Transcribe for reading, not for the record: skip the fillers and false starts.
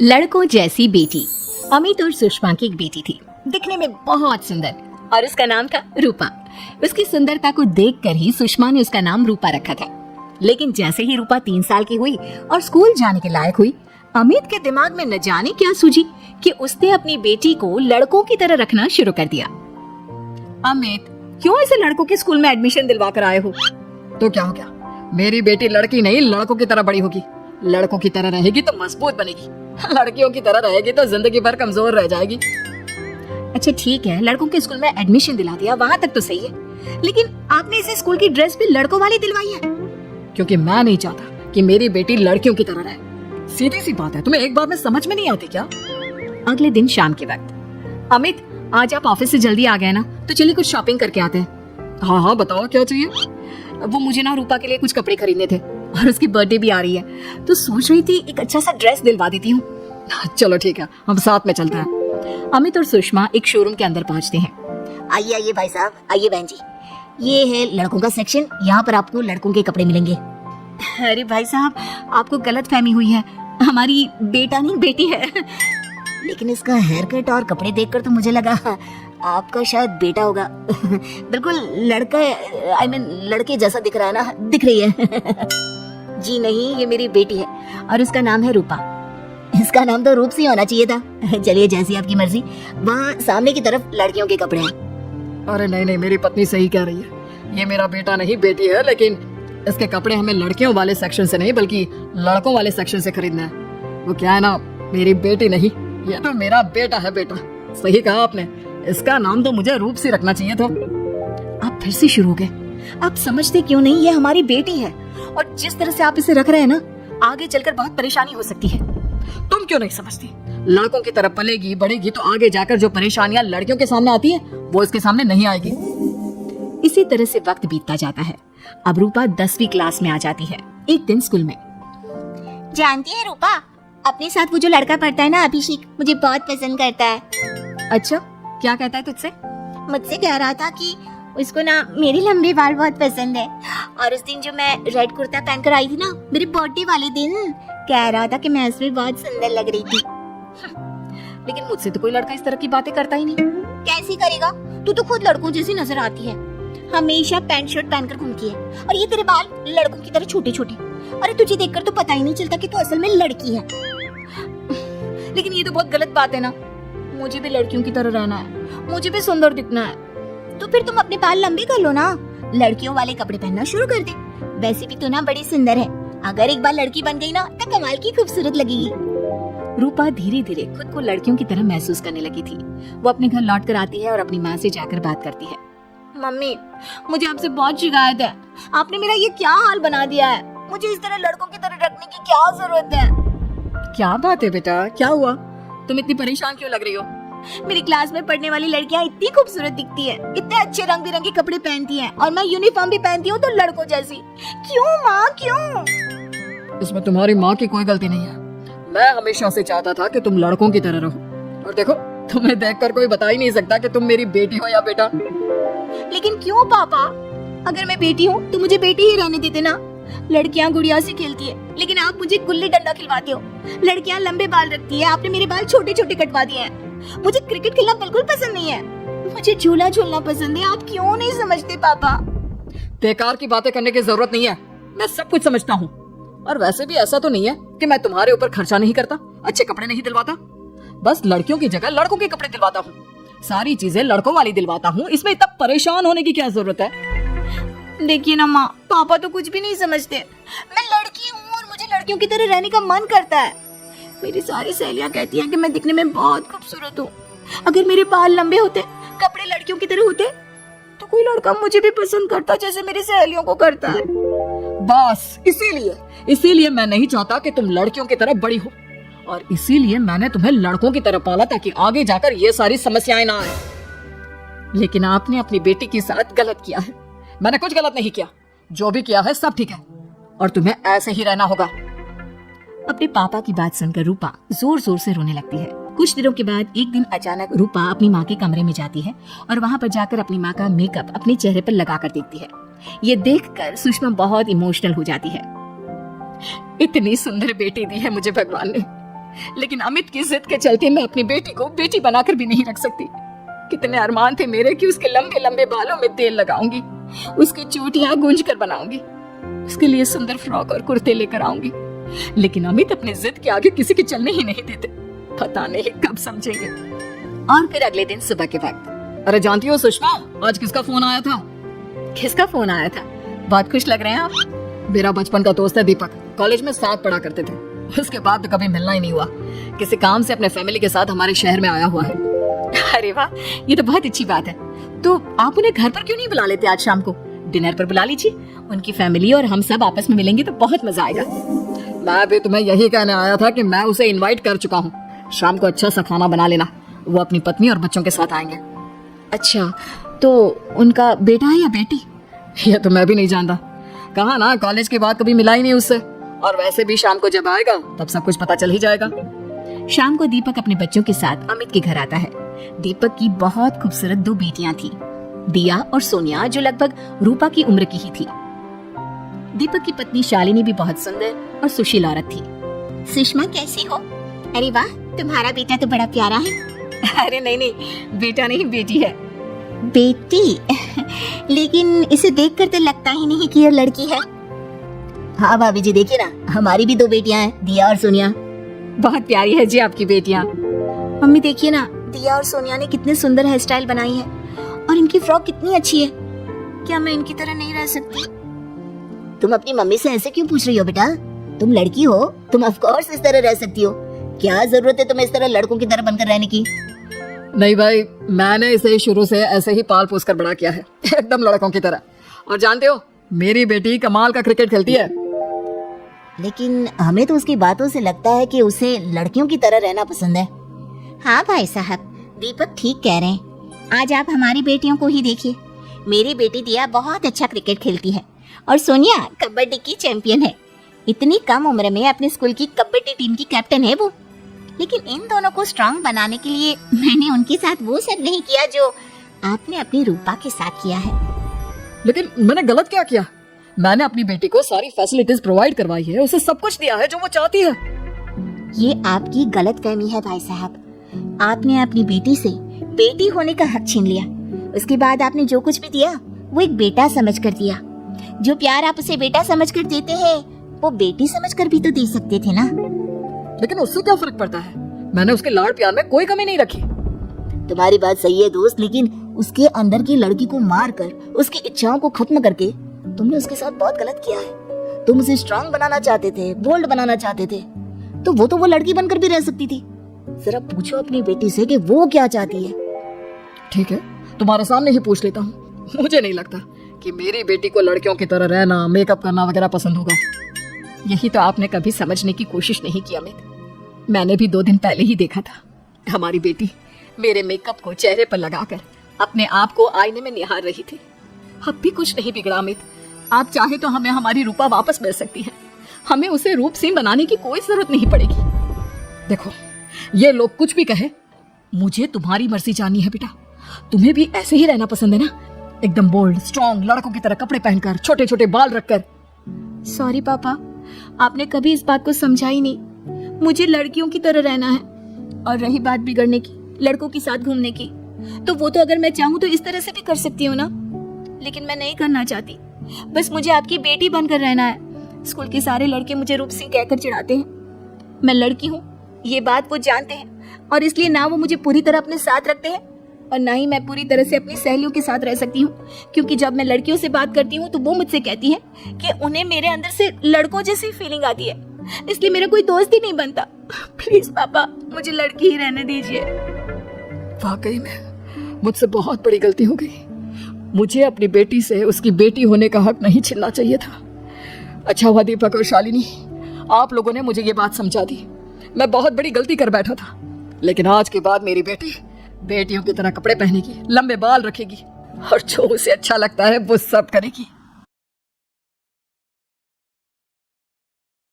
लड़कों जैसी बेटी। अमित और सुषमा की एक बेटी थी, दिखने में बहुत सुंदर, और उसका नाम था रूपा। उसकी सुंदरता को देखकर ही सुषमा ने उसका नाम रूपा रखा था। लेकिन जैसे ही रूपा 3 साल की हुई और स्कूल जाने के लायक हुई, अमित के दिमाग में न जाने क्या सूझी कि उसने अपनी बेटी को लड़कों की तरह रखना शुरू कर दिया। अमित, क्यों इसे लड़कों के स्कूल में एडमिशन दिलवा कर आए हो? तो क्या हो गया, मेरी बेटी लड़की नहीं लड़कों की तरह बड़ी होगी। लड़कों की तरह रहेगी तो मजबूत बनेगी, लड़कियों की तरह रहेगी तो जिंदगी भर कमजोर रह जाएगी। अच्छा ठीक है, लड़कों के स्कूल में एडमिशन दिला दिया, वहाँ तक तो सही है, लेकिन आपने इसे स्कूल की ड्रेस भी लड़कों वाली दिलवाई है। क्योंकि मैं नहीं चाहता कि मेरी बेटी लड़कियों की तरह रहे। सीधी सी बात है, तुम्हें एक बात में समझ में नहीं आती क्या? अगले दिन शाम के वक्त, अमित आज आप ऑफिस से जल्दी आ गए ना, तो चलिए कुछ शॉपिंग करके आते हैं। हाँ हाँ बताओ क्या चाहिए। वो मुझे ना रूपा के लिए कुछ कपड़े खरीदने थे, और उसकी बर्थडे भी आ रही है, तो सोच रही थी एक अच्छा सा ड्रेस दिलवा देती हूँ। चलो ठीक है, हम साथ में चलते हैं। अमित और सुषमा एक शोरूम के अंदर पहुँचते हैं। आइए आइए भाई साहब, आइए बहन जी, ये है लड़कों का सेक्शन, यहाँ पर आपको लड़कों के कपड़े मिलेंगे। अरे भाई साहब, आपको गलत फहमी हुई है, हमारी बेटा नहीं बेटी है। लेकिन इसका हेयर कट और कपड़े देखकर तो मुझे लगा आपका शायद बेटा होगा। बिल्कुल लड़का, आई मीन लड़के जैसा दिख रहा है ना, दिख रही है। जी नहीं, ये मेरी बेटी है और इसका नाम है रूपा। इसका नाम तो रूप सी होना चाहिए था। चलिए जैसी आपकी मर्जी, वहाँ सामने की तरफ लड़कियों के कपड़े हैं। अरे नहीं नहीं, मेरी पत्नी सही कह रही है, ये मेरा बेटा नहीं बेटी है, लेकिन इसके कपड़े हमें लड़कियों वाले सेक्शन से नहीं बल्कि लड़कों वाले सेक्शन से खरीदना है। वो क्या है ना, मेरी बेटी नहीं, ये तो मेरा बेटा है। बेटा सही कहा आपने, इसका नाम तो मुझे रूप से रखना चाहिए था। आप फिर से शुरू हो गए। आप समझते क्यों नहीं, ये हमारी बेटी है, और जिस तरह से आप इसे रख रहे हैं ना, आगे चलकर बहुत परेशानी हो सकती है। तुम क्यों नहीं समझती? लड़कों की तरफ पलेगी बढ़ेगी तो आगे जाकर जो परेशानियां लड़कियों के सामने आती है वो इसके सामने नहीं आएगी। इसी तरह से वक्त बीतता जाता है। अब रूपा 10वीं क्लास में आ जाती है। एक दिन स्कूल में, जानती है रूपा, अपने साथ वो जो लड़का पढ़ता है ना, अभिषेक, मुझे बहुत पसंद करता है। अच्छा क्या कहता है तुझसे? मुझसे कह रहा था कि उसको ना मेरे लंबे बाल बहुत पसंद है, और उस दिन जो मैं रेड कुर्ता पहनकर आई थी ना, मेरे बर्थडे वाले दिन, कह रहा था कि मैं उसमें बहुत सुंदर लग रही थी। लेकिन मुझसे तो कोई लड़का इस तरह की बातें करता ही नहीं। कैसी करेगा, तू तो खुद लड़कों जैसी नजर आती है, हमेशा पैंट शर्ट पहनकर घूमती है, और ये तेरे बाल लड़कों की तरह छोटे छोटे। अरे तुझे देखकर तो पता ही नहीं चलता कि तू असल में लड़की है। लेकिन ये तो बहुत गलत बात है ना, मुझे भी लड़कियों की तरह रहना है, मुझे भी सुंदर दिखना है। तो फिर तुम अपने बाल लंबे कर लो ना, लड़कियों वाले कपड़े पहनना शुरू कर दे। वैसे भी तू ना बड़ी सुंदर है, अगर एक बार लड़की बन गई ना तो कमाल की खूबसूरत लगेगी। रूपा धीरे धीरे खुद को लड़कियों की तरह महसूस करने लगी थी। वो अपने घर लौट कर आती है और अपनी माँ से जाकर बात करती है। मम्मी, मुझे आपसे बहुत शिकायत है, आपने मेरा ये क्या हाल बना दिया है, मुझे इस तरह लड़कों की तरह रखने की क्या जरूरत है। क्या बात है बेटा, क्या हुआ? तुम इतनी परेशान क्यों लग रही हो? मेरी क्लास में पढ़ने वाली लड़कियां इतनी खूबसूरत दिखती हैं, इतने अच्छे रंग बिरंगे कपड़े पहनती हैं, और मैं यूनिफॉर्म भी पहनती हूँ तो लड़कों जैसी। क्यों माँ, क्यों? इसमें तुम्हारी माँ की कोई गलती नहीं है। मैं हमेशा से चाहता था कि तुम लड़कों की तरह रहो, और देखो तुम्हें देखकर कोई बता ही नहीं सकता कि तुम मेरी बेटी हो या बेटा। लेकिन क्यों पापा, अगर मैं बेटी हूँ तो मुझे बेटी ही रहने देते ना। लड़कियां गुड़िया से खेलती है, लेकिन आप मुझे गुल्ली डंडा खिलवाते हो। लड़कियां लंबे बाल रखती है, आपने मेरे बाल छोटे छोटे कटवा दिए हैं। मुझे क्रिकेट खेलना बिल्कुल पसंद नहीं है, मुझे झूला झूलना पसंद है। आप क्यों नहीं समझते पापा? बेकार की बातें करने की जरूरत नहीं है, मैं सब कुछ समझता हूँ। और वैसे भी ऐसा तो नहीं है कि मैं तुम्हारे ऊपर खर्चा नहीं करता, अच्छे कपड़े नहीं दिलवाता, बस लड़कियों की जगह लड़कों के कपड़े दिलवाता हूँ, सारी चीजें लड़कों वाली दिलवाता हूँ। इसमें इतना परेशान होने की क्या जरूरत है? देखिए ना माँ, पापा तो कुछ भी नहीं समझते। मैं लड़की हूँ और मुझे लड़कियों की तरह रहने का मन करता है। मेरी सारी सहेलियाँ कहती हैं कि मैं दिखने में बहुत खूबसूरत हूँ। अगर मेरे बाल लंबे होते, कपड़े लड़कियों की तरह होते, तो कोई लड़का मुझे भी पसंद करता जैसे मेरी सहेलियों को करता है। बस इसीलिए मैं नहीं चाहता कि तुम लड़कियों की तरह बड़ी हो, और इसीलिए मैंने तुम्हें लड़कों की तरह पाला ताकि आगे जाकर ये सारी समस्याएं ना आए। लेकिन आपने अपनी बेटी के साथ गलत किया है। मैंने कुछ गलत नहीं किया, जो भी किया है सब ठीक है, और तुम्हें ऐसे ही रहना होगा। अपने पापा की बात सुनकर रूपा जोर जोर से रोने लगती है। कुछ दिनों के बाद एक दिन अचानक रूपा अपनी माँ के कमरे में जाती है और वहाँ पर जाकर अपनी माँ का मेकअप अपने चेहरे पर लगाकर देखती है। ये देखकर सुषमा बहुत इमोशनल हो जाती है। इतनी सुंदर बेटी दी है मुझे भगवान ने, लेकिन अमित की जिद के चलते मैं अपनी बेटी को बेटी बनाकर भी नहीं रख सकती। कितने अरमान थे मेरे कि उसके लंबे लंबे बालों में तेल लगाऊंगी, उसकी चोटियां गूंज कर बनाऊंगी, उसके लिए सुंदर फ्रॉक और कुर्ते लेकर आऊंगी। लेकिन अमित अपने जिद के आगे किसी के चलने ही नहीं देते। पता नहीं कब समझेंगे। और फिर अगले दिन सुबह के वक्त। अरे जानती हो सुषमा, आज किसका फोन आया था? किसका फोन आया था? बहुत खुश लग रहे हैं आप। मेरा बचपन का दोस्त है दीपक। कॉलेज में साथ पढ़ा करते थे, उसके बाद तो कभी मिलना ही नहीं हुआ। किसी काम से अपने फैमिली के साथ हमारे शहर में आया हुआ है। अरे वाह, ये तो बहुत अच्छी बात है। तो आप उन्हें घर पर क्यों नहीं बुला लेते? आज शाम को डिनर पर बुला लीजिए। उनकी फैमिली और हम सब आपस में मिलेंगे तो बहुत मजा आएगा। मैं भी तुम्हें यही कहने आया था कि मैं उसे इनवाइट कर चुका हूँ। शाम को अच्छा सा खाना बना लेना, वो अपनी पत्नी और बच्चों के साथ आएंगे। अच्छा, तो उनका बेटा है या बेटी? ये तो मैं भी नहीं जानता। कहा ना, कॉलेज के बाद कभी मिला ही नहीं उससे। और वैसे भी शाम को जब आएगा तब सब कुछ पता चल ही जाएगा। शाम को दीपक अपने बच्चों के साथ अमित के घर आता है। दीपक की बहुत खूबसूरत 2 बेटियां थी, दिया और सोनिया, जो लगभग रूपा की उम्र की ही थी। दीपक की पत्नी शालिनी भी बहुत सुंदर और सुशील औरत थी। सुषमा कैसी हो? अरे वाह, तुम्हारा बेटा तो बड़ा प्यारा है। अरे नहीं, बेटा नहीं, बेटी है। बेटी? लेकिन इसे देखकर तो लगता ही नहीं कि ये लड़की है। हाँ भाभी जी, देखिए ना, हमारी भी 2 बेटियां हैं, दिया और सोनिया। बहुत प्यारी है जी आपकी बेटियां। मम्मी देखिए ना, दिया और सोनिया ने कितने सुंदर हेयर स्टाइल बनाई है और इनकी फ्रॉक कितनी अच्छी है। क्या मैं इनकी तरह नहीं रह सकती? तुम अपनी मम्मी से ऐसे क्यों पूछ रही हो बेटा? तुम लड़की हो, तुम ऑफ कोर्स इस तरह रह सकती हो। क्या जरूरत है तुम्हें इस तरह लड़कों की तरह बनकर रहने की? नहीं भाई, मैंने इसे शुरू से ऐसे ही पाल पोस कर बड़ा किया है, एकदम लड़कों की तरह। और जानते हो, मेरी बेटी कमाल का क्रिकेट खेलती है। लेकिन हमें तो उसकी बातों से लगता है कि उसे लड़कियों की तरह रहना पसंद है। हाँ भाई साहब, दीपक ठीक कह रहे हैं। आज आप हमारी बेटियों को ही देखिए। मेरी बेटी दिया बहुत अच्छा क्रिकेट खेलती है और सोनिया कबड्डी की चैंपियन है। इतनी कम उम्र में अपने स्कूल की कबड्डी टीम की कैप्टन है वो। लेकिन इन दोनों को स्ट्रांग बनाने के लिए मैंने उनके साथ वो सब नहीं किया जो आपने अपनी रूपा के साथ किया है। लेकिन मैंने गलत क्या किया? मैंने अपनी बेटी को सारी फैसिलिटीज प्रोवाइड करवाई है, उसे सब कुछ दिया है जो वो चाहती है। ये आपकी गलतफहमी है भाई साहब। आपने अपनी बेटी से बेटी होने का हक छीन लिया। उसके बाद आपने जो कुछ भी दिया वो एक बेटा समझकर दिया। जो प्यार आप उसे बेटा समझकर देते हैं वो बेटी समझकर भी तो दे सकते थे ना। लेकिन उससे क्या फर्क पड़ता है? मैंने उसके लाड़ प्यार में कोई कमी नहीं रखी। तुम्हारी बात सही है दोस्त, लेकिन उसके अंदर की लड़की को मार कर उसकी इच्छाओं को खत्म करके तुमने उसके साथ बहुत गलत किया है। तुम उसे स्ट्रांग बनाना चाहते थे, बोल्ड बनाना चाहते थे, तो वो लड़की बनकर भी रह सकती थी। जरा पूछो अपनी बेटी से कि वो क्या चाहती है। ठीक है, तुम्हारे सामने ही पूछ लेता हूँ। मुझे नहीं लगता कि मेरी बेटी को लड़कियों की तरह रहना, मेकअप करना वगैरह पसंद होगा। यही तो आपने कभी समझने की कोशिश नहीं की अमित। मैंने भी 2 दिन पहले ही देखा था। हमारी बेटी मेरे मेकअप को चेहरे पर लगाकर अपने आप को आईने में निहार रही थी। अब भी कुछ नहीं बिगड़ा अमित। आप चाहे तो हमें हमारी रूपा वापस मिल सकती है। हमें उसे रूपसीन बनाने की कोई जरूरत नहीं पड़ेगी। देखो, ये लोग कुछ भी कहे, मुझे तुम्हारी मर्जी जाननी है बेटा। तुम्हें भी ऐसे ही रहना पसंद है ना? एकदम बोल्ड, स्ट्रॉन्ग, लड़कों की तरह कपड़े पहनकर, छोटे छोटे बाल रखकर। सॉरी पापा, आपने कभी इस बात को समझा ही नहीं। मुझे लड़कियों की तरह रहना है। और रही बात बिगड़ने की, लड़कों के साथ घूमने की, तो वो तो अगर मैं चाहूँ तो इस तरह से भी कर सकती हूँ ना। लेकिन मैं नहीं करना चाहती। बस मुझे आपकी बेटी बनकर रहना है। स्कूल के सारे लड़के मुझे रूप सिंह कहकर चिढ़ाते हैं। मैं लड़की हूँ, ये बात वो जानते हैं, और इसलिए ना वो मुझे पूरी तरह अपने साथ रखते हैं और ना ही मैं पूरी तरह से अपनी सहेलियों के साथ रह सकती हूँ। क्योंकि जब मैं लड़कियों से बात करती हूँ तो वो मुझसे कहती है कि उन्हें मेरे अंदर से लड़कों जैसी फीलिंग आती है, इसलिए मेरा कोई दोस्त ही नहीं बनता। प्लीज पापा, मुझे लड़की ही रहने दीजिए। वाकई में मुझसे बहुत बड़ी गलती हो गई। मुझे अपनी बेटी से उसकी बेटी होने का हक नहीं छीनना चाहिए था। अच्छा हुआ दीपक और शालिनी, आप लोगों ने मुझे ये बात समझा दी। मैं बहुत बड़ी गलती कर बैठा था। लेकिन आज के बाद मेरी बेटी बेटियों की तरह कपड़े पहनेगी, लंबे बाल रखेगी और जो उसे अच्छा लगता है वो सब करेगी।